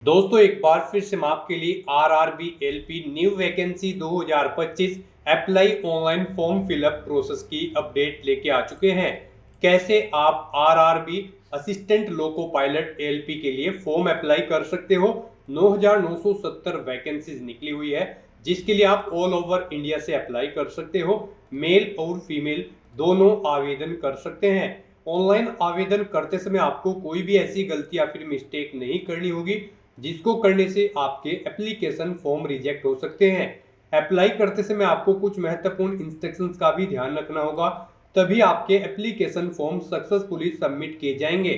दोस्तों एक बार फिर से मैं आपके लिए RRB LP new vacancy 2025 apply online form fill up process की अपडेट लेके आ चुके हैं। कैसे आप RRB assistant loco pilot LP के लिए फॉर्म अप्लाई कर सकते हो। 9,970 वैकेंसीज निकली हुई है जिसके लिए आप ऑल ओवर इंडिया से अप्लाई कर सकते हो। मेल और फीमेल दोनों आवेदन कर सकते हैं। ऑनलाइन आवेदन करते समय आपको कोई भी ऐसी गलती या फिर मिस्टेक नहीं करनी होगी जिसको करने से आपके एप्लीकेशन फॉर्म रिजेक्ट हो सकते हैं। अप्लाई करते समय आपको कुछ महत्वपूर्ण इंस्ट्रक्शंस का भी ध्यान रखना होगा, तभी आपके एप्लीकेशन फॉर्म सक्सेसफुली सबमिट किए जाएंगे।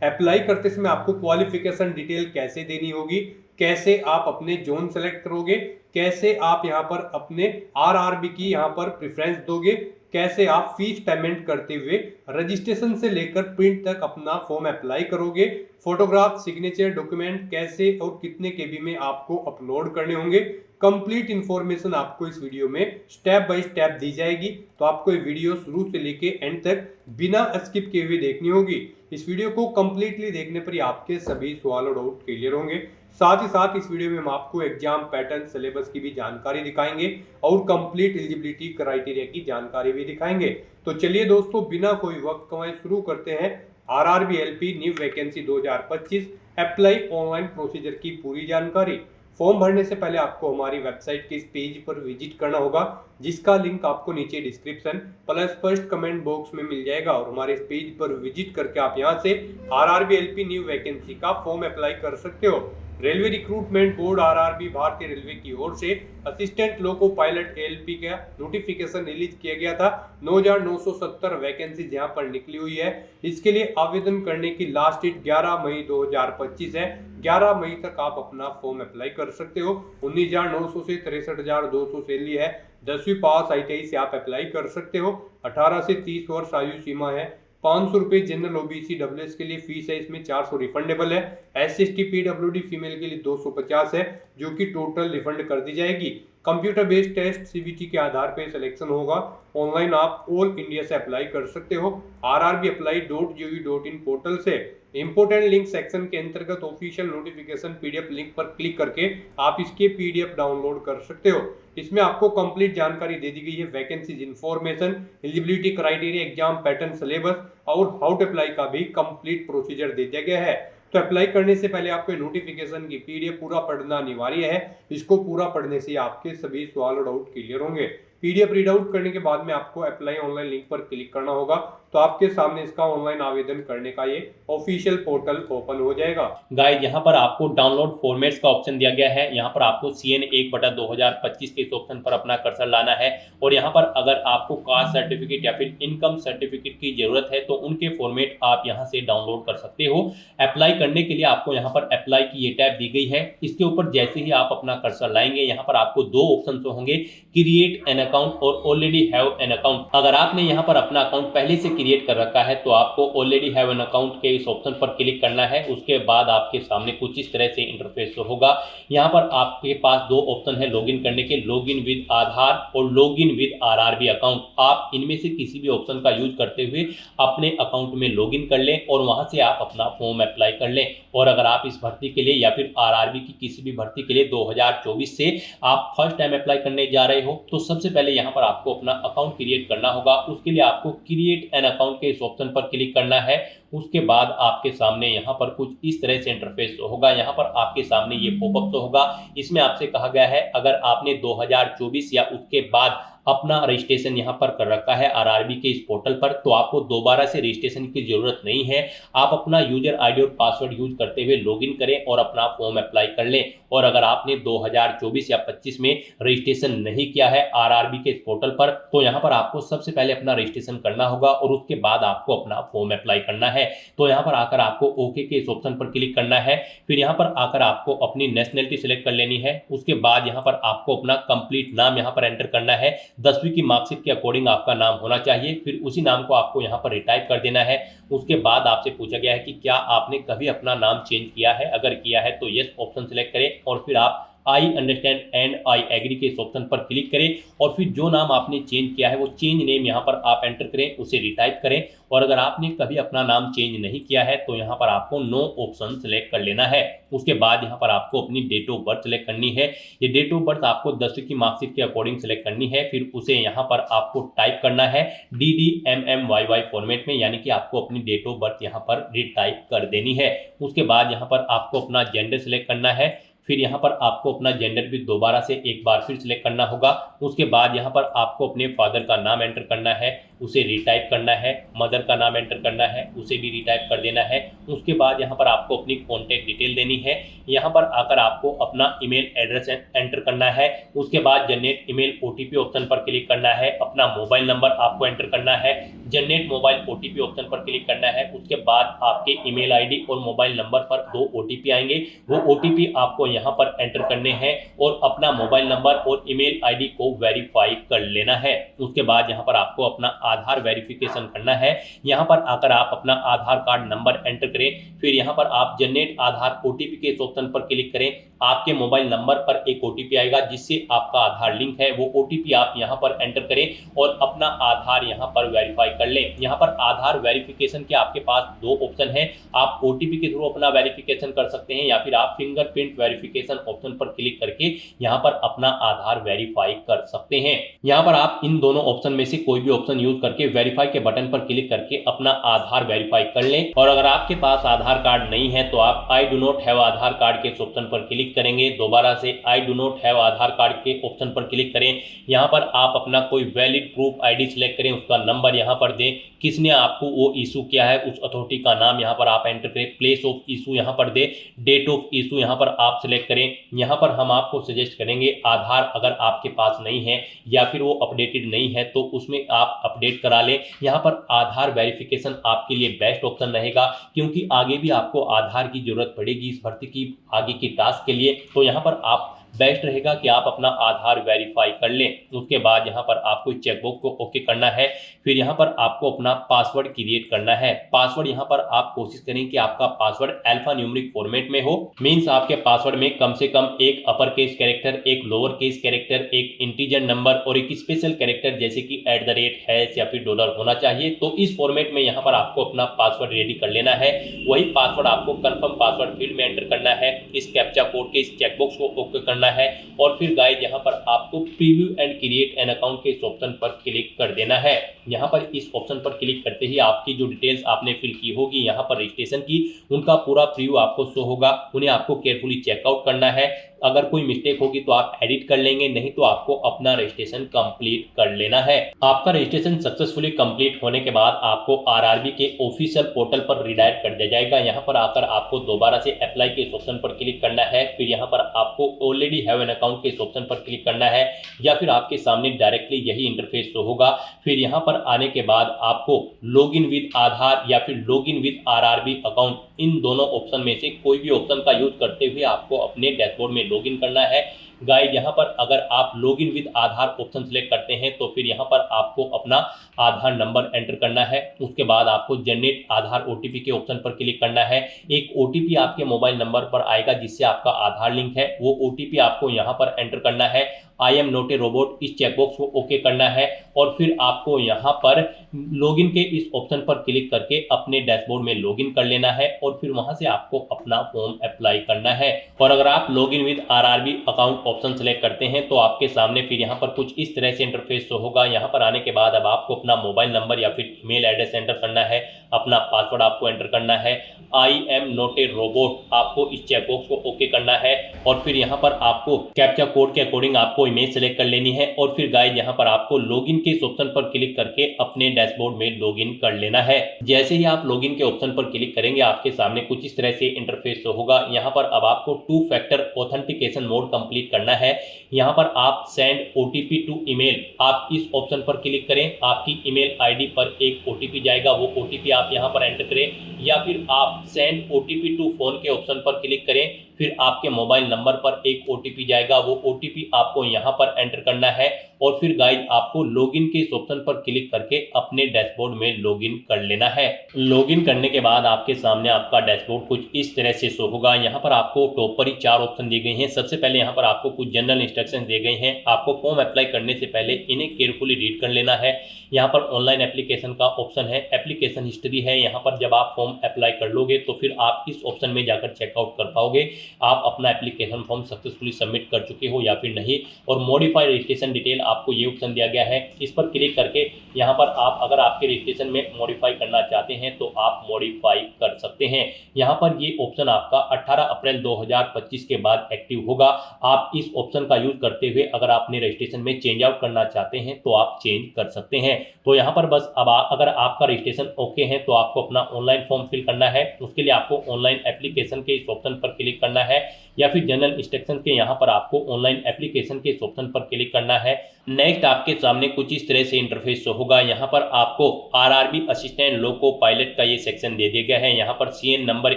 अप्लाई करते समय आपको क्वालिफिकेशन डिटेल कैसे देनी होगी, कैसे आप अपने जोन सेलेक्ट करोगे, कैसे आप यहाँ पर अपने आरआरबी की यहाँ पर प्रेफरेंस दोगे, कैसे आप फीस पेमेंट करते हुए रजिस्ट्रेशन से लेकर प्रिंट तक अपना फॉर्म अप्लाई करोगे, फोटोग्राफ सिग्नेचर डॉक्यूमेंट कैसे और कितने केबी में आपको अपलोड करने होंगे। कंप्लीट इंफॉर्मेशन आपको इस वीडियो में स्टेप बाय स्टेप दी जाएगी, तो आपको ये वीडियो शुरू से लेके एंड तक बिना स्किप किए हुए देखनी होगी। इस वीडियो को कंप्लीटली देखने पर ही आपके सभी सवाल और डाउट क्लियर होंगे। साथ ही साथ इस वीडियो में हम आपको एग्जाम पैटर्न सिलेबस की भी जानकारी दिखाएंगे और कंप्लीट एलिजिबिलिटी क्राइटेरिया की जानकारी भी दिखाएंगे। तो चलिए दोस्तों बिना कोई वक्त गंवाए शुरू करते हैं RRB LP new vacancy 2025 apply online procedure की पूरी जानकारी। फॉर्म भरने से पहले आपको हमारी वेबसाइट के इस पेज पर विजिट करना होगा, जिसका लिंक आपको नीचे description plus first comment box में मिल जाएगा। और हमारे इस पेज पर विजिट करके आप यहां से आरआरबी एलपी न्यू वैकेंसी का फॉर्म अप्लाई कर सकते हो। रेलवे रिक्रूटमेंट बोर्ड आरआरबी भारतीय रेलवे की ओर से असिस्टेंट लोको पायलट एलपी का नोटिफिकेशन रिलीज किया गया था। 9,970 वैकेंसी यहाँ पर निकली हुई है। इसके लिए आवेदन करने की लास्ट डेट 11 मई 2025 है। 11 मई तक आप अपना फॉर्म अप्लाई कर सकते हो। 19,900 से 63,200 सैलरी है। 10वीं पास आईटीआई से आप अप्लाई कर सकते हो। 18 से 30 वर्ष आयु सीमा है। 500 रुपये जनरल ओबीसी डब्ल्यूएस के लिए फीस है, इसमें 400 रिफंडेबल है। एससीएसटी पीडब्ल्यूडी फीमेल के लिए 250 है, जो कि टोटल रिफंड कर दी जाएगी। कंप्यूटर बेस्ड टेस्ट सीबीटी के आधार पर सिलेक्शन होगा। ऑनलाइन आप ऑल इंडिया से अप्लाई कर सकते हो rrbapply.gov.in पोर्टल से। इंपोर्टेंट लिंक सेक्शन के अंतर्गत ऑफिशियल नोटिफिकेशन पीडीएफ लिंक पर क्लिक करके आप इसके पीडीएफ डाउनलोड कर सकते हो। इसमें आपको कंप्लीट जानकारी दे दी गई है, vacancies information, eligibility criteria, exam pattern syllabus और हाउ टू अप्लाई का भी कंप्लीट प्रोसीजर दे दिया गया है। तो अप्लाई करने से पहले आपको नोटिफिकेशन की पीडीएफ पूरा पढ़ना अनिवार्य है। इसको पूरा पढ़ने से आपके सभी सवाल और डाउट क्लियर होंगे। पीडीएफ रीड आउट करने के बाद में आपको अप्लाई ऑनलाइन लिंक पर क्लिक करना होगा, तो आपके सामने इसका ऑनलाइन आवेदन करने का ये ऑफिशियल पोर्टल ओपन हो जाएगा। गाइस यहाँ पर आपको डाउनलोड फॉर्मेट्स का ऑप्शन दिया गया है। यहाँ पर आपको CN 1/2025 के इस ऑप्शन पर अपना कर्सर लाना है और यहाँ पर अगर आपको कास्ट सर्टिफिकेट या फिर इनकम सर्टिफिकेट की जरूरत है तो उनके फॉर्मेट आप यहाँ से डाउनलोड कर सकते हो। अप्लाई करने के लिए आपको यहाँ पर अप्लाई की ये टैब दी गई है। इसके ऊपर जैसे ही आप अपना कर्सर लाएंगे यहाँ पर आपको दो ऑप्शन होंगे, क्रिएट एन अकाउंट और ऑलरेडी हैव एन अकाउंट। अगर आपने यहाँ पर अपना अकाउंट पहले से क्रिएट कर रखा है तो आपको ऑलरेडी हैव एन अकाउंट के इस ऑप्शन पर क्लिक करना है। उसके बाद आपके सामने कुछ इस तरह से इंटरफेस होगा। यहाँ पर आपके पास दो ऑप्शन है लॉगिन करने के, लॉगिन विद आधार और लॉगिन विद आरआरबी अकाउंट। आप इनमें से किसी भी ऑप्शन का यूज करते हुए अपने अकाउंट में लॉगिन कर लें और वहां से आप अपना फॉर्म अप्लाई कर लें। और अगर आप इस भर्ती के लिए या फिर आरआरबी की किसी भी भर्ती के लिए 2024 से आप फर्स्ट टाइम अप्लाई करने जा रहे हो तो सबसे पहले यहाँ पर आपको अपना अकाउंट क्रिएट करना होगा। उसके लिए आपको क्रिएट एन अकाउंट के इस ऑप्शन पर क्लिक करना है। उसके बाद आपके सामने यहाँ पर कुछ इस तरह से इंटरफेस होगा। यहाँ पर आपके सामने ये पॉपअप होगा। इसमें आपसे कहा गया है अगर आपने 2024 या उसके बाद अपना रजिस्ट्रेशन यहाँ पर कर रखा है आरआरबी के इस पोर्टल पर तो आपको दोबारा से रजिस्ट्रेशन की जरूरत नहीं है। आप अपना यूजर आईडी और पासवर्ड यूज करते हुए लॉगिन करें और अपना फॉर्म अप्लाई कर लें। और अगर आपने 2024 या 25 में रजिस्ट्रेशन नहीं किया है आरआरबी के इस पोर्टल पर तो यहाँ पर आपको सबसे पहले अपना रजिस्ट्रेशन करना होगा और उसके बाद आपको अपना फॉर्म अप्लाई करना है। तो यहाँ पर आकर आपको ओके के इस ऑप्शन पर क्लिक करना है। फिर यहाँ पर आकर आपको अपनी नेशनलिटी सिलेक्ट कर लेनी है। उसके बाद यहाँ पर आपको अपना कंप्लीट नाम यहाँ पर एंटर करना है। 10वीं की मार्कशीट के अकॉर्डिंग आपका नाम होना चाहिए। फिर उसी नाम को आपको यहाँ पर रिटाइप कर देना है। उसके बाद आपसे पूछा गया है कि क्या आपने कभी अपना नाम चेंज किया है, अगर किया है तो यस ऑप्शन सिलेक्ट करें और फिर आप I understand and I agree के इस ऑप्शन पर क्लिक करें और फिर जो नाम आपने चेंज किया है वो चेंज नेम यहाँ पर आप एंटर करें, उसे रिटाइप करें। और अगर आपने कभी अपना नाम चेंज नहीं किया है तो यहाँ पर आपको नो ऑप्शन सेलेक्ट कर लेना है। उसके बाद यहाँ पर आपको अपनी डेट ऑफ बर्थ सेलेक्ट करनी है। ये डेट ऑफ बर्थ आपको 10वीं की मार्कशीट के अकॉर्डिंग सेलेक्ट करनी है। फिर उसे यहाँ पर आपको टाइप करना है DDMMYY फॉर्मेट में, यानी कि आपको अपनी डेट ऑफ बर्थ यहाँ पर रिटाइप कर देनी है। उसके बाद यहाँ पर आपको अपना जेंडर सेलेक्ट करना है। फिर यहाँ पर आपको अपना जेंडर भी दोबारा से एक बार फिर सिलेक्ट करना होगा। उसके बाद यहाँ पर आपको अपने फादर का नाम एंटर करना है, उसे रिटाइप करना है। मदर का नाम एंटर करना है, उसे भी रिटाइप कर देना है। उसके बाद यहाँ पर आपको अपनी कॉन्टैक्ट डिटेल देनी है। यहाँ पर आकर आपको अपना ईमेल एड्रेस एंटर करना है। उसके बाद जनरेट ईमेल OTP ऑप्शन पर क्लिक करना है। अपना मोबाइल नंबर आपको एंटर करना है, जनरेट मोबाइल OTP ऑप्शन पर क्लिक करना है। उसके बाद आपके ईमेल ID और मोबाइल नंबर पर 2 OTP आएंगे, वो OTP आपको यहाँ पर एंटर करने हैं और अपना मोबाइल नंबर और ईमेल ID को वेरीफाई कर लेना है। उसके बाद यहाँ पर आपको अपना आधार वेरिफिकेशन करना है। यहाँ पर आकर आप अपना आधार कार्ड नंबर एंटर करें। फिर यहाँ पर आप जनरेट आधार OTP के इस ऑप्शन पर क्लिक करें। आपके मोबाइल नंबर पर एक OTP आएगा जिससे आपका आधार लिंक है, वो OTP आप यहाँ पर एंटर करें और अपना आधार यहाँ पर वेरीफाई कर लें। यहाँ पर आधार वेरिफिकेशन के आपके पास 2 ऑप्शन है। आप OTP के थ्रू अपना वेरिफिकेशन कर सकते हैं या फिर आप फिंगरप्रिंट वेरिफिकेशन ऑप्शन पर क्लिक करके यहाँ पर अपना आधार वेरीफाई कर सकते हैं। यहाँ पर आप इन दोनों ऑप्शन में से कोई भी ऑप्शन यूज करके वेरीफाई के बटन पर क्लिक करके अपना आधार वेरीफाई कर लें। और अगर आपके पास आधार कार्ड नहीं है तो आप I do not have Aadhaar card के ऑप्शन पर क्लिक करेंगे। दोबारा से I do not have Aadhaar card के ऑप्शन पर क्लिक करें। यहाँ पर आप अपना कोई वैलिड प्रूफ ID सिलेक्ट करें, उसका नंबर यहाँ पर दें, किसने आपको वो इशू किया है उस अथॉरिटी का नाम यहाँ पर आप एंटर करें, प्लेस ऑफ इशू यहाँ पर दें, डेट ऑफ इशू यहाँ पर आप सिलेक्ट करें। यहाँ पर हम आपको सजेस्ट करेंगे आधार अगर आपके पास नहीं है या फिर वो अपडेटेड नहीं है तो उसमें आप अपडेट करा लें। यहाँ पर आधार वेरिफिकेशन आपके लिए बेस्ट ऑप्शन रहेगा क्योंकि आगे भी आपको आधार की जरूरत पड़ेगी इस भर्ती की आगे की टास्क के लिए। तो यहाँ पर आप बेस्ट रहेगा कि आप अपना आधार वेरीफाई कर लें। उसके बाद यहाँ पर आपको चेकबॉक्स को ओके करना है। फिर यहाँ पर आपको अपना पासवर्ड क्रिएट करना है। पासवर्ड यहाँ पर आप कोशिश करें कि आपका पासवर्ड अल्फा न्यूमेरिक फॉर्मेट में हो, मींस आपके पासवर्ड में कम से कम एक अपर केस कैरेक्टर, एक लोअर केस कैरेक्टर, एक इंटीजर नंबर और एक स्पेशल कैरेक्टर जैसे कि @ या फिर डॉलर होना चाहिए। तो इस फॉर्मेट में यहाँ पर आपको अपना पासवर्ड रेडी कर लेना है। वही पासवर्ड आपको कंफर्म पासवर्ड फील्ड में एंटर करना है। इस कैप्चा कोड के इस चेकबॉक्स को ओके करना है और फिर गाइस यहाँ पर आपको preview and create an account के इस ऑप्शन पर क्लिक कर देना है। यहाँ पर इस ऑप्शन पर क्लिक करते ही आपकी जो डिटेल्स आपने फिल की होगी यहाँ पर रजिस्ट्रेशन की, उनका पूरा प्रीव्यू आपको शो होगा। उन्हें आपको केयरफुली चेकआउट करना है। अगर कोई मिस्टेक होगी तो आप एडिट कर लेंगे, नहीं तो आपको अपना रजिस्ट्रेशन कंप्लीट कर लेना है। आपका रजिस्ट्रेशन सक्सेसफुली कंप्लीट होने के बाद आपको RRB के ऑफिशियल पोर्टल पर रिडायरेक्ट कर दिया जाएगा। यहाँ पर आकर आपको दोबारा से अप्लाई के इस ऑप्शन पर क्लिक करना है। फिर यहाँ पर आपको ऑलरेडी हैव एन अकाउंट के इस ऑप्शन पर क्लिक करना है या फिर आपके सामने डायरेक्टली यही इंटरफेस शो होगा। फिर यहाँ पर आने के बाद आपको लॉगिन विद आधार या फिर लॉगिन विद RRB अकाउंट, इन दोनों ऑप्शन में से कोई भी ऑप्शन का यूज करते हुए आपको अपने डैशबोर्ड में लॉगिन करना है। गाइस यहाँ पर अगर आप login with Aadhaar option select करते हैं तो फिर यहाँ पर आपको अपना आधार नंबर एंटर करना है। उसके बाद आपको जनरेट आधार OTP के ऑप्शन पर क्लिक करना है। एक OTP आपके मोबाइल नंबर पर आएगा जिससे आपका आधार लिंक है, वो OTP आपको यहाँ पर एंटर करना है। I am not a robot इस चेकबॉक्स को ओके करना है और फिर आपको यहाँ पर लॉगिन के इस ऑप्शन पर क्लिक करके अपने डैशबोर्ड में लॉगिन कर लेना है और फिर वहां से आपको अपना फॉर्म अप्लाई करना है। और अगर आप login with RRB account option select करते हैं तो आपके सामने फिर यहाँ पर कुछ इस तरह से इंटरफेस शो होगा। यहाँ पर आने के बाद अब आपको अपना मोबाइल नंबर या फिर ईमेल एड्रेस एंटर करना है, अपना पासवर्ड आपको एंटर करना है। I am not a robot आपको इस चेकबॉक्स को ओके करना है और फिर यहाँ पर आपको कैप्चा कोड के अकॉर्डिंग आपको इमेज सेलेक्ट कर लेनी है और फिर गाइस यहाँ पर आपको लॉगिन के इस ऑप्शन पर क्लिक करके अपने डैशबोर्ड में लॉगिन कर लेना है। जैसे ही आप लॉगिन के ऑप्शन पर क्लिक करेंगे आपके सामने कुछ इस तरह से इंटरफेस होगा। यहाँ पर अब आपको 2 फैक्टर ऑथेंटिकेशन मोड कंप्लीट करना है। यहाँ पर आप सेंड OTP टू ईमेल, आप इस ऑप्शन पर क्लिक करें। आपकी ईमेल ID पर एक OTP जाएगा, वो OTP आप यहाँ पर एंटर करें या फिर आप सेंड OTP टू फोन के ऑप्शन पर क्लिक करें। फिर आपके मोबाइल नंबर पर एक OTP जाएगा, वो OTP आपको यहाँ पर एंटर करना है और फिर गाइज आपको लॉगिन के इस ऑप्शन पर क्लिक करके अपने डैशबोर्ड में लॉगिन कर लेना है। लॉगिन करने के बाद आपके सामने आपका डैशबोर्ड कुछ इस तरह से शो होगा। यहाँ पर आपको टॉप पर ही 4 ऑप्शन दिए गए हैं। सबसे पहले यहाँ पर आपको कुछ जनरल इंस्ट्रक्शन दिए गए हैं। आपको फॉर्म अप्लाई करने से पहले इन्हें केयरफुली रीड कर लेना है। यहाँ पर ऑनलाइन एप्लीकेशन का ऑप्शन है, एप्लीकेशन हिस्ट्री है। यहाँ पर जब आप फॉर्म अप्लाई कर लोगे तो फिर आप इस ऑप्शन में जाकर चेकआउट कर पाओगे आप अपना एप्लीकेशन फॉर्म सक्सेसफुली सबमिट कर चुके हो या फिर नहीं। और मॉडिफाई रजिस्ट्रेशन डिटेल आपको ये ऑप्शन दिया गया है। इस पर क्लिक करके यहाँ पर आप अगर आपके रजिस्ट्रेशन में मॉडिफाई करना चाहते हैं तो आप मॉडिफाई कर सकते हैं। यहाँ पर ये ऑप्शन आपका 18 अप्रैल 2025 के बाद एक्टिव होगा। आप इस ऑप्शन का यूज करते हुए अगर आपने रजिस्ट्रेशन में चेंज आउट करना चाहते हैं तो आप चेंज कर सकते हैं। तो यहाँ पर बस अब अगर आपका रजिस्ट्रेशन ओके है तो आपको अपना ऑनलाइन फॉर्म फिल करना है। उसके लिए आपको ऑनलाइन एप्लीकेशन के इस ऑप्शन पर क्लिक करना है या फिर जनरल इंस्ट्रक्शन के यहाँ पर आपको ऑनलाइन एप्लीकेशन के इस ऑप्शन पर क्लिक करना है। नेक्स्ट आपके सामने कुछ इस तरह से इंटरफेस होगा। यहाँ पर आपको आरआरबी असिस्टेंट लोको पायलट का ये सेक्शन दे दिया गया है। यहाँ पर CN नंबर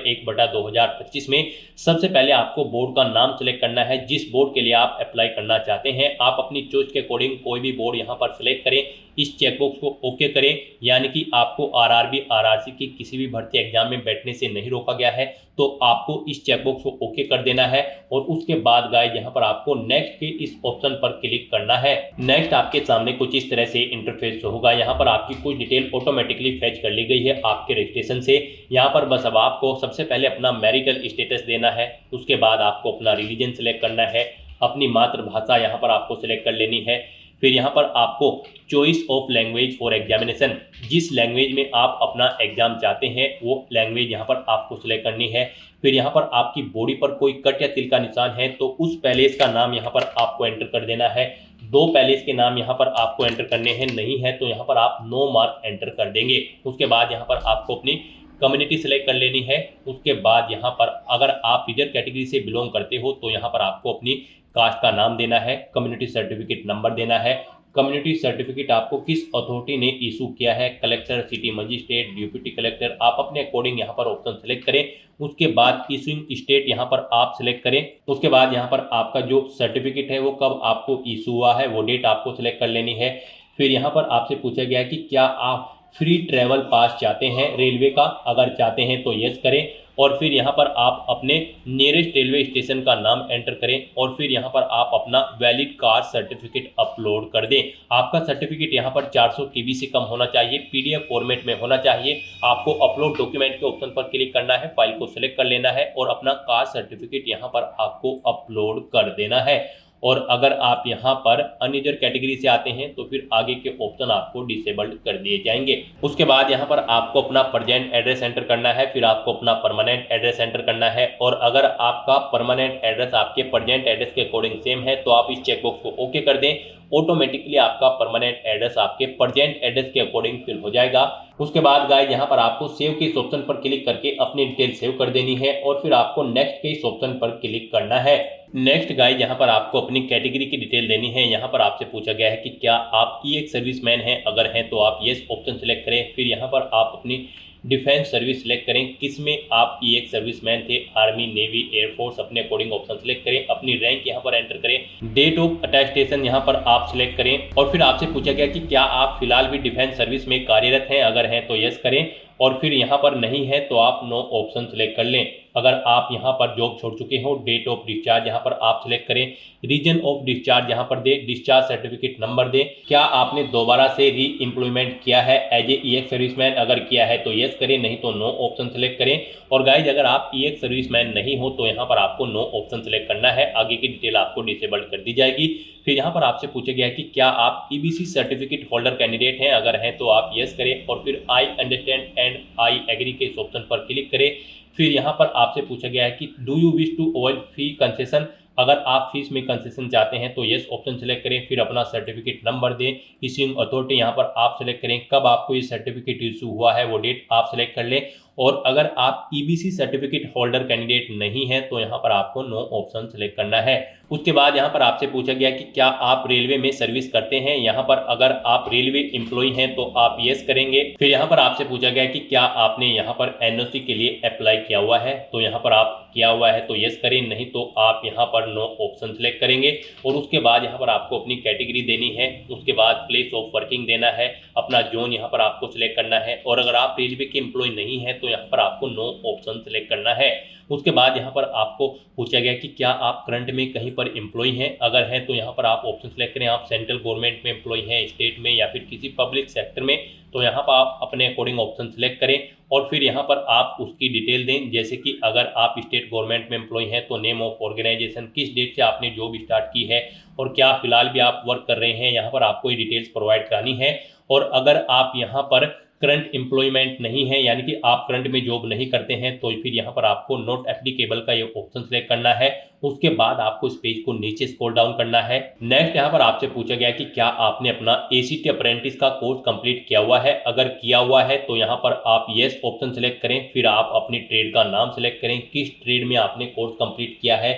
1/2025 में सबसे पहले आपको बोर्ड का नाम सेलेक्ट करना है जिस बोर्ड के लिए आप अप्लाई करना चाहते हैं। आप अपनी चॉइस के अकॉर्डिंग कोई भी बोर्ड यहाँ पर सिलेक्ट करें, इस चेकबॉक्स को ओके करें, यानी कि आपको आरआरबी आरआरसी की किसी भी भर्ती एग्जाम में बैठने से नहीं रोका गया है। तो आपको इस चेकबॉक्स को ओके कर देना है और उसके बाद गाइस यहाँ पर आपको नेक्स्ट के इस ऑप्शन पर क्लिक करना है। नेक्स्ट आपके सामने कुछ इस तरह से इंटरफेस होगा। यहाँ पर आपकी कुछ डिटेल ऑटोमेटिकली फेच कर ली गई है आपके रजिस्ट्रेशन से। यहाँ पर बस अब आपको सबसे पहले अपना मैरिटल स्टेटस देना है, उसके बाद आपको अपना रिलीजन सेलेक्ट करना है, अपनी मातृभाषा यहाँ पर आपको सिलेक्ट कर लेनी है। फिर यहाँ पर आपको choice of language for examination, जिस लैंग्वेज में आप अपना एग्जाम चाहते हैं वो लैंग्वेज यहाँ पर आपको सिलेक्ट करनी है। फिर यहाँ पर आपकी बॉडी पर कोई कट या तिल का निशान है तो उस पैलेस का नाम यहाँ पर आपको एंटर कर देना है। 2 पैलेस के नाम यहाँ पर आपको एंटर करने हैं, नहीं है तो यहाँ पर आप नो मार्क एंटर कर देंगे। उसके बाद यहाँ पर आपको अपनी कम्युनिटी सेलेक्ट कर लेनी है। उसके बाद यहाँ पर अगर आप रिजर्व कैटेगरी से बिलोंग करते हो तो यहाँ पर आपको अपनी कास्ट का नाम देना है, कम्युनिटी सर्टिफिकेट नंबर देना है। कम्युनिटी सर्टिफिकेट आपको किस अथॉरिटी ने इशू किया है, collector, city magistrate, deputy collector, आप अपने अकॉर्डिंग यहाँ पर ऑप्शन सेलेक्ट करें। उसके बाद इशूइंग स्टेट यहाँ पर आप सिलेक्ट करें। उसके बाद यहाँ पर आपका जो सर्टिफिकेट है वो कब आपको इशू हुआ है वो डेट आपको सिलेक्ट कर लेनी है। फिर यहाँ पर आपसे पूछा गया कि क्या आप फ्री ट्रैवल पास चाहते हैं रेलवे का, अगर चाहते हैं तो यस करें। और फिर यहाँ पर आप अपने नियरेस्ट रेलवे स्टेशन का नाम एंटर करें और फिर यहाँ पर आप अपना वैलिड कास्ट सर्टिफिकेट अपलोड कर दें। आपका सर्टिफिकेट यहाँ पर 400 KB से कम होना चाहिए, PDF फॉर्मेट में होना चाहिए। आपको अपलोड डॉक्यूमेंट के ऑप्शन पर क्लिक करना है, फाइल को सिलेक्ट कर लेना है और अपना कास्ट सर्टिफिकेट यहाँ पर आपको अपलोड कर देना है। और अगर आप यहाँ पर अनरिजर्व कैटेगरी से आते हैं तो फिर आगे के ऑप्शन आपको डिसेबल्ड कर दिए जाएंगे। उसके बाद यहाँ पर आपको अपना प्रेजेंट एड्रेस एंटर करना है, फिर आपको अपना परमानेंट एड्रेस एंटर करना है। और अगर आपका परमानेंट एड्रेस आपके प्रेजेंट एड्रेस के अकॉर्डिंग सेम है तो आप इस चेकबॉक्स को ओके कर दें। ऑटोमेटिकली आपका परमानेंट एड्रेस आपके प्रेजेंट एड्रेस के अकॉर्डिंग फिल हो जाएगा। उसके बाद गाइस यहाँ पर आपको सेव के इस ऑप्शन पर क्लिक करके अपनी डिटेल सेव कर देनी है और फिर आपको नेक्स्ट के इस ऑप्शन पर क्लिक करना है। नेक्स्ट गाइस यहाँ पर आपको अपनी कैटेगरी की डिटेल देनी है। यहाँ पर आपसे पूछा गया है कि क्या आप EX सर्विसमैन हैं, अगर हैं तो आप यस ऑप्शन सेलेक्ट करें। फिर यहाँ पर आप अपनी डिफेंस सर्विस सेलेक्ट करें, किसमें आप EX सर्विसमैन थे, आर्मी, नेवी, एयरफोर्स, अपने अकॉर्डिंग ऑप्शन सेलेक्ट करें। अपनी रैंक यहाँ पर एंटर करें, डेट ऑफ अटेस्टेशन यहाँ पर आप सिलेक्ट करें। और फिर आपसे पूछा गया कि क्या आप फिलहाल भी डिफेंस सर्विस में कार्यरत हैं, अगर हैं तो यस करें और फिर यहाँ पर नहीं है तो आप नो ऑप्शन सेलेक्ट कर लें। अगर आप यहाँ पर जॉब छोड़ चुके हो, डेट ऑफ डिस्चार्ज यहाँ पर आप सिलेक्ट करें, रीजन ऑफ डिस्चार्ज यहाँ पर दें, डिस्चार्ज सर्टिफिकेट नंबर दें। क्या आपने दोबारा से री एम्प्लॉयमेंट किया है एज ए EX सर्विसमैन, अगर किया है तो यस करें, नहीं तो नो ऑप्शन सेलेक्ट करें। और गाइज अगर आप EX सर्विसमैन नहीं हो तो यहाँ पर आपको नो ऑप्शन सेलेक्ट करना है, आगे की डिटेल आपको डिसेबल्ड कर दी जाएगी। फिर यहाँ पर आपसे पूछा गया कि क्या आप EBC सर्टिफिकेट होल्डर कैंडिडेट हैं, अगर हैं तो आप यस करें और फिर I understand and I agree के इस ऑप्शन पर क्लिक करें। फिर यहाँ पर आपसे पूछा गया है कि do you wish to avoid fee concession, अगर आप फीस में कंसेशन चाहते हैं तो यस ऑप्शन सेलेक्ट करें। फिर अपना सर्टिफिकेट नंबर दें, इश्यूइंग अथॉरिटी यहाँ पर आप सेलेक्ट करें, कब आपको ये सर्टिफिकेट इशू हुआ है वो डेट आप सेलेक्ट कर लें। और अगर आप ईबीसी सर्टिफिकेट होल्डर कैंडिडेट नहीं है तो यहाँ पर आपको नो ऑप्शन सेलेक्ट करना है। उसके बाद यहाँ पर आपसे पूछा गया कि क्या आप रेलवे में सर्विस करते हैं। यहाँ पर अगर आप रेलवे एम्प्लॉय हैं तो आप यस करेंगे। फिर यहाँ पर आपसे पूछा गया कि क्या आपने यहाँ पर एनओसी के लिए अप्लाई किया हुआ है, तो यहाँ पर आप किया हुआ है तो यस करें, नहीं तो आप यहाँ पर नो ऑप्शन सेलेक्ट करेंगे। और उसके बाद यहाँ पर आपको अपनी कैटेगरी देनी है, उसके बाद प्लेस ऑफ वर्किंग देना है, अपना जोन यहाँ पर आपको सिलेक्ट करना है। और अगर आप रेलवे के एम्प्लॉय नहीं है तो यहाँ पर आपको नो ऑप्शन सेलेक्ट करना है। उसके बाद यहाँ पर आपको पूछा गया कि क्या आप करंट में कहीं पर एम्प्लॉय हैं, अगर हैं तो यहाँ पर आप ऑप्शन सेलेक्ट करें, आप सेंट्रल गवर्नमेंट में एम्प्लॉय हैं, स्टेट में या फिर किसी पब्लिक सेक्टर में, तो यहाँ पर आप अपने अकॉर्डिंग ऑप्शन सेलेक्ट करें। और फिर यहाँ पर आप उसकी डिटेल दें, जैसे कि अगर आप स्टेट गवर्नमेंट में एम्प्लॉय हैं तो नेम ऑफ ऑर्गेनाइजेशन, किस डेट से आपने जॉब स्टार्ट की है और क्या फिलहाल भी आप वर्क कर रहे हैं, यहाँ पर आपको ये डिटेल्स प्रोवाइड करानी है। और अगर आप यहाँ पर करंट एम्प्लॉयमेंट नहीं है, यानी कि आप करंट में जॉब नहीं करते हैं, तो फिर यहाँ पर आपको नॉट एप्लीकेबल का ये ऑप्शन सेलेक्ट करना है। उसके बाद आपको इस पेज को नीचे स्क्रॉल डाउन करना है। नेक्स्ट यहाँ पर आपसे पूछा गया कि क्या आपने अपना एसीटी अप्रेंटिस का कोर्स कंप्लीट किया हुआ है, अगर किया हुआ है तो यहाँ पर आप यस ऑप्शन सेलेक्ट करें। फिर आप अपनी ट्रेड का नाम सेलेक्ट करें, किस ट्रेड में आपने कोर्स कंप्लीट किया है,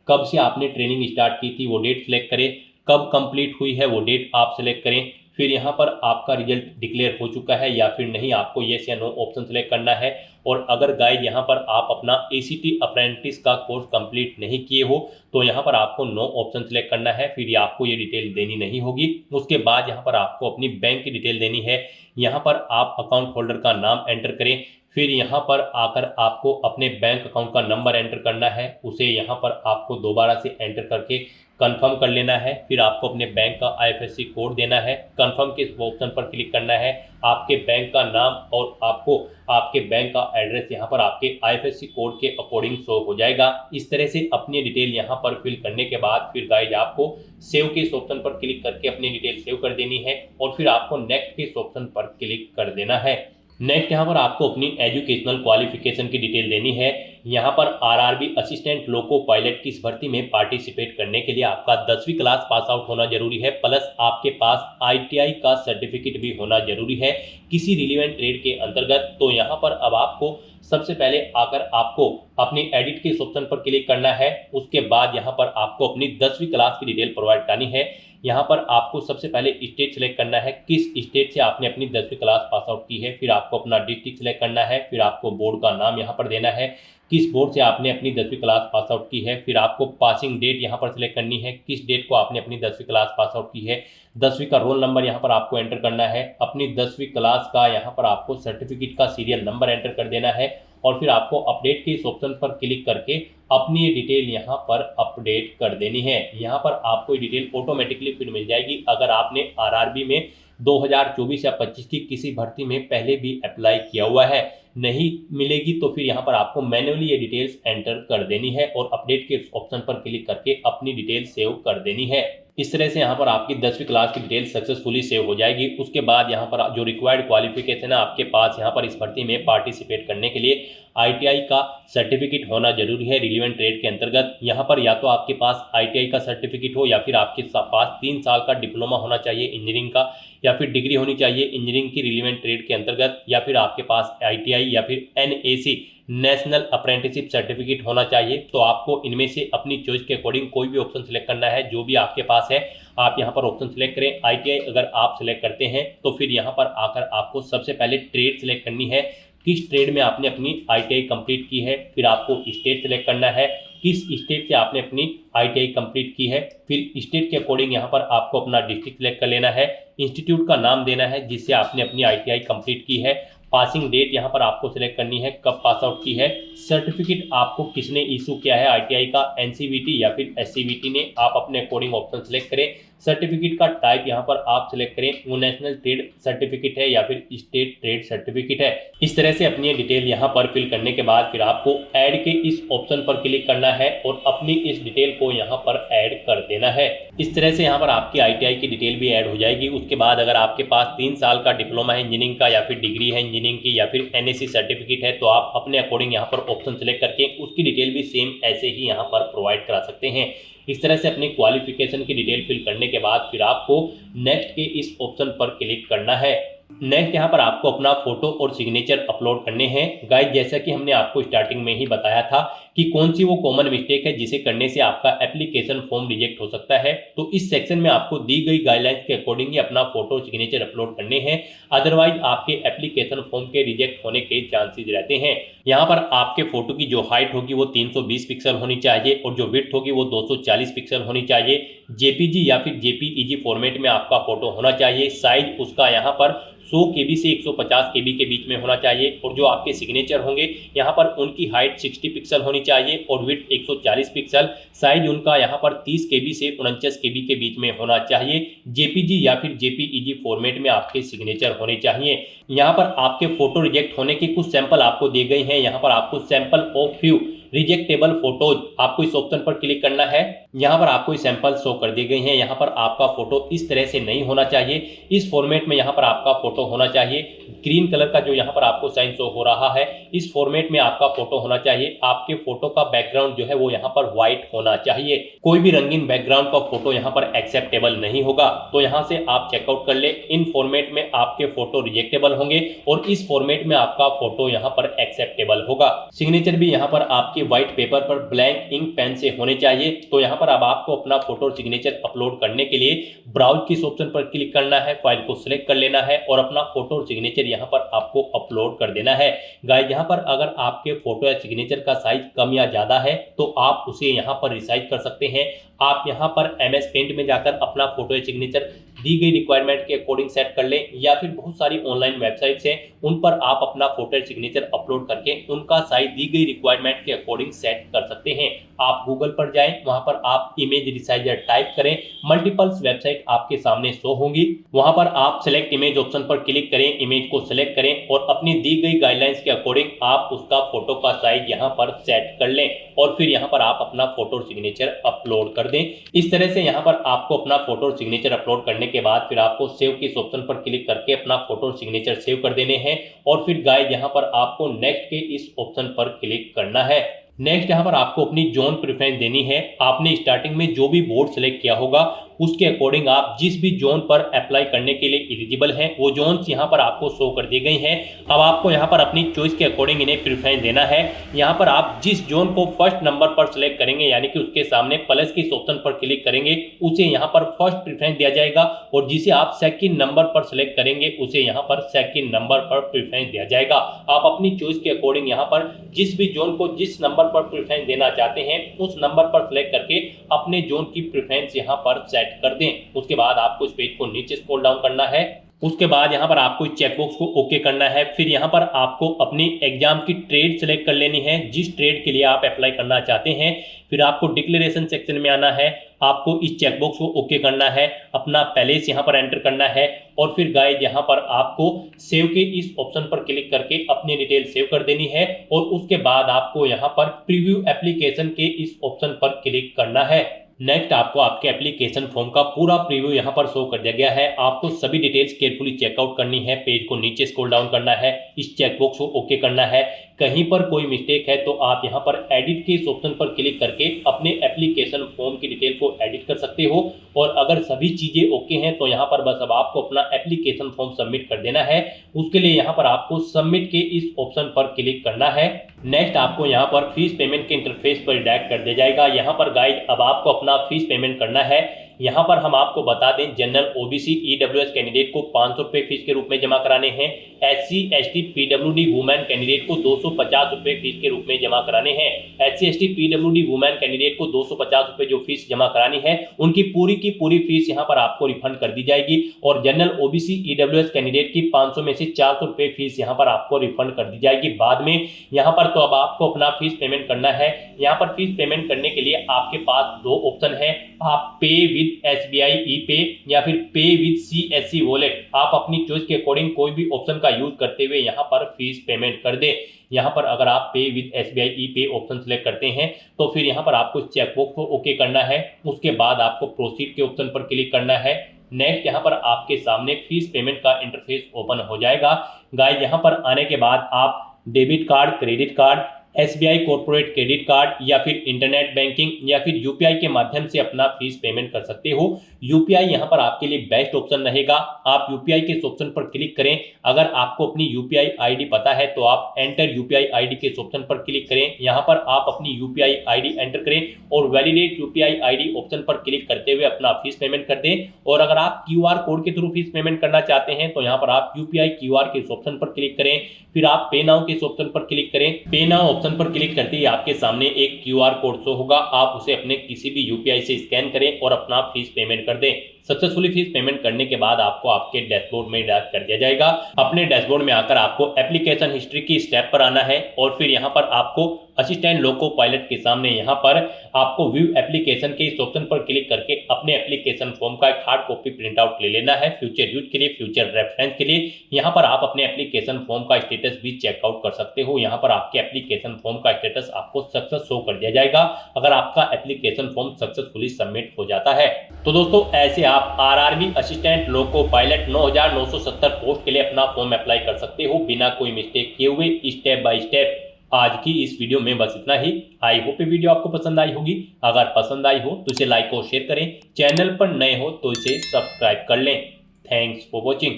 कब से आपने ट्रेनिंग स्टार्ट की थी वो डेट सेलेक्ट करें, कब कंप्लीट हुई है वो डेट आप सेलेक्ट करें। फिर यहाँ पर आपका रिजल्ट डिक्लेयर हो चुका है या फिर नहीं, आपको येस या नो ऑप्शन सेलेक्ट करना है। और अगर गाइज यहाँ पर आप अपना एसीटी अप्रेंटिस का कोर्स कंप्लीट नहीं किए हो तो यहाँ पर आपको नो ऑप्शन सेलेक्ट करना है, फिर आपको ये डिटेल देनी नहीं होगी। उसके बाद यहाँ पर आपको अपनी बैंक की डिटेल देनी है। यहाँ पर आप अकाउंट होल्डर का नाम एंटर करें, फिर यहाँ पर आकर आपको अपने बैंक अकाउंट का नंबर एंटर करना है, उसे यहाँ पर आपको दोबारा से एंटर करके कंफर्म कर लेना है। फिर आपको अपने बैंक का आईएफएससी कोड देना है, कंफर्म के ऑप्शन पर क्लिक करना है, आपके बैंक का नाम और आपको आपके बैंक का एड्रेस यहाँ पर आपके आईएफएससी कोड के अकॉर्डिंग शो हो जाएगा। इस तरह से अपनी डिटेल यहाँ पर फिल करने के बाद फिर गाइज आपको सेव के इस ऑप्शन पर क्लिक करके अपनी डिटेल सेव कर देनी है और फिर आपको नेक्स्ट के इस ऑप्शन पर क्लिक कर देना है। नेक्स्ट यहाँ पर आपको अपनी एजुकेशनल क्वालिफिकेशन की डिटेल देनी है। यहाँ पर आरआरबी असिस्टेंट लोको पायलट की इस भर्ती में पार्टिसिपेट करने के लिए आपका 10वीं क्लास पास आउट होना जरूरी है, प्लस आपके पास आईटीआई का सर्टिफिकेट भी होना जरूरी है किसी रिलेवेंट ट्रेड के अंतर्गत। तो यहाँ पर अब आपको सबसे पहले आकर आपको अपनी एडिट के इस ऑप्शन पर क्लिक करना है। उसके बाद यहाँ पर आपको अपनी 10वीं क्लास की डिटेल प्रोवाइड करनी है। यहाँ पर आपको सबसे पहले स्टेट सेलेक्ट करना है, किस स्टेट से आपने अपनी 10वीं क्लास पास आउट की है। फिर आपको अपना डिस्ट्रिक्ट सेलेक्ट करना है, फिर आपको बोर्ड का नाम यहाँ पर देना है, किस बोर्ड से आपने अपनी 10वीं क्लास पास आउट की है। फिर आपको पासिंग डेट यहाँ पर सिलेक्ट करनी है, किस डेट को आपने अपनी 10वीं क्लास पास आउट की है। 10वीं का रोल नंबर यहाँ पर आपको एंटर करना है, अपनी 10वीं क्लास का यहाँ पर आपको सर्टिफिकेट का सीरियल नंबर एंटर कर देना है और फिर आपको अपडेट के इस ऑप्शन पर क्लिक करके अपनी ये डिटेल यहाँ पर अपडेट कर देनी है। यहाँ पर आपको ये डिटेल ऑटोमेटिकली फिर मिल जाएगी। अगर आपने आरआरबी में 2024 या 25 की किसी भर्ती में पहले भी अप्लाई किया हुआ है, नहीं मिलेगी तो फिर यहाँ पर आपको मैन्युअली ये डिटेल्स एंटर कर देनी है और अपडेट के ऑप्शन पर क्लिक करके अपनी डिटेल सेव कर देनी है। इस तरह से यहाँ पर आपकी 10वीं क्लास की डिटेल सक्सेसफुली सेव हो जाएगी। उसके बाद यहाँ पर जो रिक्वायर्ड क्वालिफिकेशन है आपके पास यहाँ पर इस भर्ती में पार्टिसिपेट करने के लिए आईटीआई का सर्टिफिकेट होना जरूरी है रिलेवेंट ट्रेड के अंतर्गत। यहाँ पर या तो आपके पास आईटीआई का सर्टिफिकेट हो या फिर आपके पास 3 साल का डिप्लोमा होना चाहिए इंजीनियरिंग का, या फिर डिग्री होनी चाहिए इंजीनियरिंग की रिलेवेंट ट्रेड के अंतर्गत, या फिर आपके पास आईटीआई या फिर एनएसी नेशनल अप्रेंटिसशिप सर्टिफिकेट होना चाहिए। तो आपको इनमें से अपनी चॉइस के अकॉर्डिंग कोई भी ऑप्शन सेलेक्ट करना है, जो भी आपके पास है आप यहाँ पर ऑप्शन सेलेक्ट करें। आईटीआई अगर आप सेलेक्ट करते हैं तो फिर यहाँ पर आकर आपको सबसे पहले ट्रेड सेलेक्ट करनी है, किस ट्रेड में आपने अपनी आईटीआई कंप्लीट की है। फिर आपको स्टेट सेलेक्ट करना है, किस स्टेट से आपने अपनी आईटीआई कंप्लीट की है। फिर स्टेट के अकॉर्डिंग यहाँ पर आपको अपना डिस्ट्रिक्ट सेलेक्ट कर लेना है, इंस्टीट्यूट का नाम देना है जिससे आपने अपनी आईटीआई कंप्लीट की है, पासिंग डेट यहाँ पर आपको सिलेक्ट करनी है, कब पास आउट की है, सर्टिफिकेट आपको किसने इशू किया है आईटीआई का, एनसीवीटी या फिर एससीवीटी ने, आप अपने अकॉर्डिंग ऑप्शन सेलेक्ट करें। सर्टिफिकेट का टाइप यहाँ पर आप सिलेक्ट करें, वो नेशनल ट्रेड सर्टिफिकेट है या फिर स्टेट ट्रेड सर्टिफिकेट है। इस तरह से अपनी डिटेल यहाँ पर फिल करने के बाद फिर आपको ऐड के इस ऑप्शन पर क्लिक करना है और अपनी इस डिटेल को यहाँ पर ऐड कर देना है। इस तरह से यहाँ पर आपकी आईटीआई की डिटेल भी ऐड हो जाएगी। उसके बाद अगर आपके पास 3 साल का डिप्लोमा है इंजीनियरिंग का या फिर डिग्री है इंजीनियरिंग की या फिर एनएससी सर्टिफिकेट है, तो आप अपने अकॉर्डिंग यहाँ पर ऑप्शन सेलेक्ट करके उसकी डिटेल भी सेम ऐसे ही यहाँ पर प्रोवाइड करा सकते हैं। इस तरह से अपनी क्वालिफिकेशन की डिटेल फिल करने के बाद फिर आपको नेक्स्ट के इस ऑप्शन पर क्लिक करना है। नेक्स्ट यहाँ पर आपको अपना फोटो और सिग्नेचर अपलोड करने हैं। गाइस जैसा कि हमने आपको स्टार्टिंग में ही बताया था कि कौन सी वो कॉमन मिस्टेक है जिसे करने से आपका एप्लीकेशन फॉर्म रिजेक्ट हो सकता है, तो इस सेक्शन में आपको दी गई गाइडलाइंस के अकॉर्डिंग ही अपना फोटो और सिग्नेचर अपलोड करने हैं। अदरवाइज आपके एप्लीकेशन फॉर्म के रिजेक्ट होने के चांसेस रहते हैं। यहाँ पर आपके फोटो की जो हाइट होगी वो 320 पिक्सल होनी चाहिए और जो विड्थ होगी वो 240 पिक्सल होनी चाहिए। जेपीजी या फिर जेपीईजी फॉर्मेट में आपका फोटो होना चाहिए। साइज उसका यहाँ पर 100 KB से 150 KB के बीच में होना चाहिए और जो आपके सिग्नेचर होंगे यहाँ पर उनकी हाइट 60 पिक्सल होनी चाहिए और विड्थ 140 पिक्सल। साइज उनका यहाँ पर 30 KB से 49 KB के बीच में होना चाहिए। जेपीजी या फिर जेपीईजी फॉर्मेट में आपके सिग्नेचर होने चाहिए। यहाँ पर आपके फोटो रिजेक्ट होने के कुछ सैंपल आपको दिए गए हैं। यहाँ पर आपको सैंपल ऑफ फ्यू रिजेक्टेबल फोटोज, आपको इस ऑप्शन पर क्लिक करना है। यहाँ पर आपको सैंपल शो कर दिए गए हैं। यहाँ पर आपका फोटो इस तरह से नहीं होना चाहिए, इस फॉर्मेट में यहाँ पर आपका फोटो होना चाहिए। ग्रीन कलर का जो यहाँ पर आपको साइन शो हो रहा है, इस फॉर्मेट में आपका फोटो होना चाहिए। आपके फोटो का बैकग्राउंड जो है वो यहाँ पर व्हाइट होना चाहिए। कोई भी रंगीन बैकग्राउंड का फोटो यहाँ पर एक्सेप्टेबल नहीं होगा। तो यहाँ से आप चेकआउट कर ले, इन फॉर्मेट में आपके फोटो रिजेक्टेबल होंगे और इस फॉर्मेट में आपका फोटो यहाँ पर एक्सेप्टेबल होगा। सिग्नेचर भी यहाँ पर आपके व्हाइट पेपर पर ब्लैंक इंक पेन से होने चाहिए। तो यहाँ पर अब आपको अपना फोटो और सिग्नेचर अपलोड करने के लिए ब्राउज के ऑप्शन पर क्लिक करना है, फाइल को सिलेक्ट कर लेना है और अपना फोटो और सिग्नेचर यहाँ पर आपको अपलोड कर देना है। गाइस यहाँ पर अगर आपके फोटो या सिग्नेचर का साइज कम या ज्यादा है तो आप उसे यहाँ पर रिसाइज कर सकते हैं। आप यहाँ पर MS पेंट में जाकर अपना फोटो या सिग्नेचर दी गई रिक्वायरमेंट के अकॉर्डिंग सेट कर लें, या फिर बहुत सारी ऑनलाइन वेबसाइट्स हैं उन पर आप अपना फोटो या सिग्नेचर अपलोड करके उनका साइज दी गई रिक्वायरमेंट के अकॉर्डिंग सेट कर सकते हैं। आप गूगल पर जाएं, वहां पर आप इमेज रिसाइजर टाइप करें, मल्टीपल्स वेबसाइट आपके सामने शो होंगी। वहां पर आप सिलेक्ट इमेज ऑप्शन पर क्लिक करें, इमेज को सिलेक्ट करें और अपनी दी गई गाइडलाइंस के अकॉर्डिंग आप उसका फोटो का साइज यहाँ पर सेट कर लें और फिर यहाँ पर आप अपना फोटो और सिग्नेचर अपलोड कर दें। इस तरह से यहाँ पर आपको अपना फोटो और सिग्नेचर अपलोड करने के बाद फिर आपको सेव के इस ऑप्शन पर क्लिक करके अपना फोटो और सिग्नेचर सेव कर देने हैं और फिर गाइस यहाँ पर आपको नेक्स्ट के इस ऑप्शन पर क्लिक करना है। नेक्स्ट यहाँ पर आपको अपनी जोन प्रेफरेंस देनी है। आपने स्टार्टिंग में जो भी बोर्ड सेलेक्ट किया होगा उसके अकॉर्डिंग आप जिस भी जोन पर अप्लाई करने के लिए एलिजिबल हैं वो जोन्स यहाँ पर आपको शो कर दी गई हैं। अब आपको यहाँ पर अपनी चॉइस के अकॉर्डिंग इन्हें प्रेफरेंस देना है। यहाँ पर आप जिस जोन को फर्स्ट नंबर पर सिलेक्ट करेंगे यानी कि उसके सामने प्लस के इस ऑप्शन पर क्लिक करेंगे उसे यहाँ पर फर्स्ट प्रेफरेंस दिया जाएगा और जिसे आप सेकंड नंबर पर सिलेक्ट करेंगे उसे यहाँ पर सेकंड नंबर पर प्रेफरेंस दिया जाएगा। आप अपनी चॉइस के अकॉर्डिंग यहाँ पर जिस भी जोन को जिस नंबर पर प्रेफरेंस देना चाहते हैं उस नंबर पर सिलेक्ट करके अपने जोन की प्रेफरेंस यहाँ पर सेट कर दें। उसके बाद आपको इस पेज को नीचे स्क्रॉल डाउन करना है। उसके बाद यहाँ पर आपको इस चेकबॉक्स को ओके करना है। फिर यहाँ पर आपको अपनी एग्जाम की ट्रेड सेलेक्ट कर लेनी है, जिस ट्रेड के लिए आप अप्लाई करना चाहते हैं। फिर आपको डिक्लेरेशन सेक्शन में आना है, आपको इस चेकबॉक्स को ओके करना है, अपना पैलेस यहाँ पर एंटर करना है और फिर गाइस यहाँ पर आपको सेव के इस ऑप्शन पर क्लिक करके अपनी डिटेल सेव कर देनी है और उसके बाद आपको यहाँ पर प्रीव्यू एप्लीकेशन के इस ऑप्शन पर क्लिक करना है। नेक्स्ट आपको आपके एप्लीकेशन फॉर्म का पूरा प्रीव्यू यहाँ पर शो कर दिया गया है। आपको सभी डिटेल्स केयरफुली चेकआउट करनी है, पेज को नीचे स्क्रॉल डाउन करना है, इस चेकबॉक्स को ओके करना है। कहीं पर कोई मिस्टेक है तो आप यहाँ पर एडिट के इस ऑप्शन पर क्लिक करके अपने एप्लीकेशन फॉर्म की डिटेल को एडिट कर सकते हो और अगर सभी चीजें ओके हैं तो यहाँ पर बस अब आपको अपना एप्लीकेशन फॉर्म सबमिट कर देना है। उसके लिए यहाँ पर आपको सबमिट के इस ऑप्शन पर क्लिक करना है। नेक्स्ट आपको यहाँ पर फीस पेमेंट के इंटरफेस पर डायरेक्ट कर दिया जाएगा। यहाँ पर गाइड अब आपको अपना फीस पेमेंट करना है। यहाँ पर हम आपको बता दें जनरल OBC EWS कैंडिडेट को 500 रुपये फीस के रूप में जमा कराने हैं। SC ST PWD women candidate को 250 रुपये फीस के रूप में जमा कराने हैं। SC ST PWD women candidate को 250 रुपये जो फीस जमा करानी है उनकी पूरी फीस यहाँ पर आपको रिफंड कर दी जाएगी और जनरल OBC EWS कैंडिडेट की 500 में से 400 रुपये फीस यहाँ पर आपको रिफंड कर दी जाएगी बाद में। यहाँ पर तो अब आपको अपना फीस पेमेंट करना है। यहाँ पर फीस पेमेंट करने के लिए आपके पास दो ऑप्शन है, आप पे विद SBI e-पे या फिर पे विद CSC वॉलेट। आप अपनी चॉइस के अकॉर्डिंग कोई भी ऑप्शन का यूज करते हुए यहाँ पर फीस पेमेंट कर दे। यहाँ पर अगर आप पे विद SBI e-पे ऑप्शन सेलेक्ट करते हैं तो फिर यहाँ पर आपको चेकबॉक्स को ओके करना है। उसके बाद आपको प्रोसीड के ऑप्शन पर क्लिक करना है। नेक्स्ट यहाँ पर आपके सामने फीस पेमेंट का इंटरफेस ओपन हो जाएगा। गाइस यहाँ पर आने के बाद आप debit card, credit card SBI corporate credit card या फिर इंटरनेट बैंकिंग या फिर UPI के माध्यम से अपना फीस पेमेंट कर सकते हो। UPI यहाँ पर आपके लिए बेस्ट ऑप्शन रहेगा। आप UPI के इस ऑप्शन पर क्लिक करें। अगर आपको अपनी UPI ID पता है तो आप एंटर UPI ID के इस ऑप्शन पर क्लिक करें। यहाँ पर आप अपनी UPI ID एंटर करें और वैलिडेट UPI ID ऑप्शन पर क्लिक करते हुए अपना फीस पेमेंट कर दें। और अगर आप QR कोड के थ्रू फीस पेमेंट करना चाहते हैं तो यहाँ पर आप UPI QR के इस ऑप्शन पर क्लिक करें। फिर आप पे नाउ के इस ऑप्शन पर क्लिक करें। पे नाउ ऑप्शन पर क्लिक करते ही आपके सामने एक QR कोड शो होगा। आप उसे अपने किसी भी UPI से स्कैन करें और अपना फीस पेमेंट कर दें। सक्सेसफुली फीस पेमेंट करने के बाद आपको आपके डैशबोर्ड में डायरेक्ट कर दिया जाएगा। अपने डैशबोर्ड में आकर आपको एप्लीकेशन हिस्ट्री की स्टेप पर आना है और फिर यहाँ पर आपको असिस्टेंट लोको पायलट के सामने यहाँ पर आपको व्यू एप्लीकेशन के इस ऑप्शन पर क्लिक करके अपने एप्लीकेशन फॉर्म का एक हार्ड कॉपी प्रिंट आउट ले लेना है फ्यूचर यूज के लिए, फ्यूचर रेफरेंस के लिए। यहाँ पर आप अपने एप्लीकेशन फॉर्म का स्टेटस भी चेकआउट कर सकते हो। यहाँ पर आपके एप्लीकेशन फॉर्म का स्टेटस आपको सक्सेस शो कर दिया जाएगा अगर आपका एप्लीकेशन फॉर्म सक्सेसफुली सबमिट हो जाता है। तो दोस्तों ऐसे आप RRB assistant loco pilot 9970 post के लिए अपना फॉर्म अप्लाई कर सकते हो बिना कोई मिस्टेक किए हुए, स्टेप बाय स्टेप। आज की इस वीडियो में बस इतना ही। आई होप ये वीडियो आपको पसंद आई होगी। अगर पसंद आई हो तो इसे लाइक और शेयर करें। चैनल पर नए हो तो इसे सब्सक्राइब कर लें। Thanks for watching.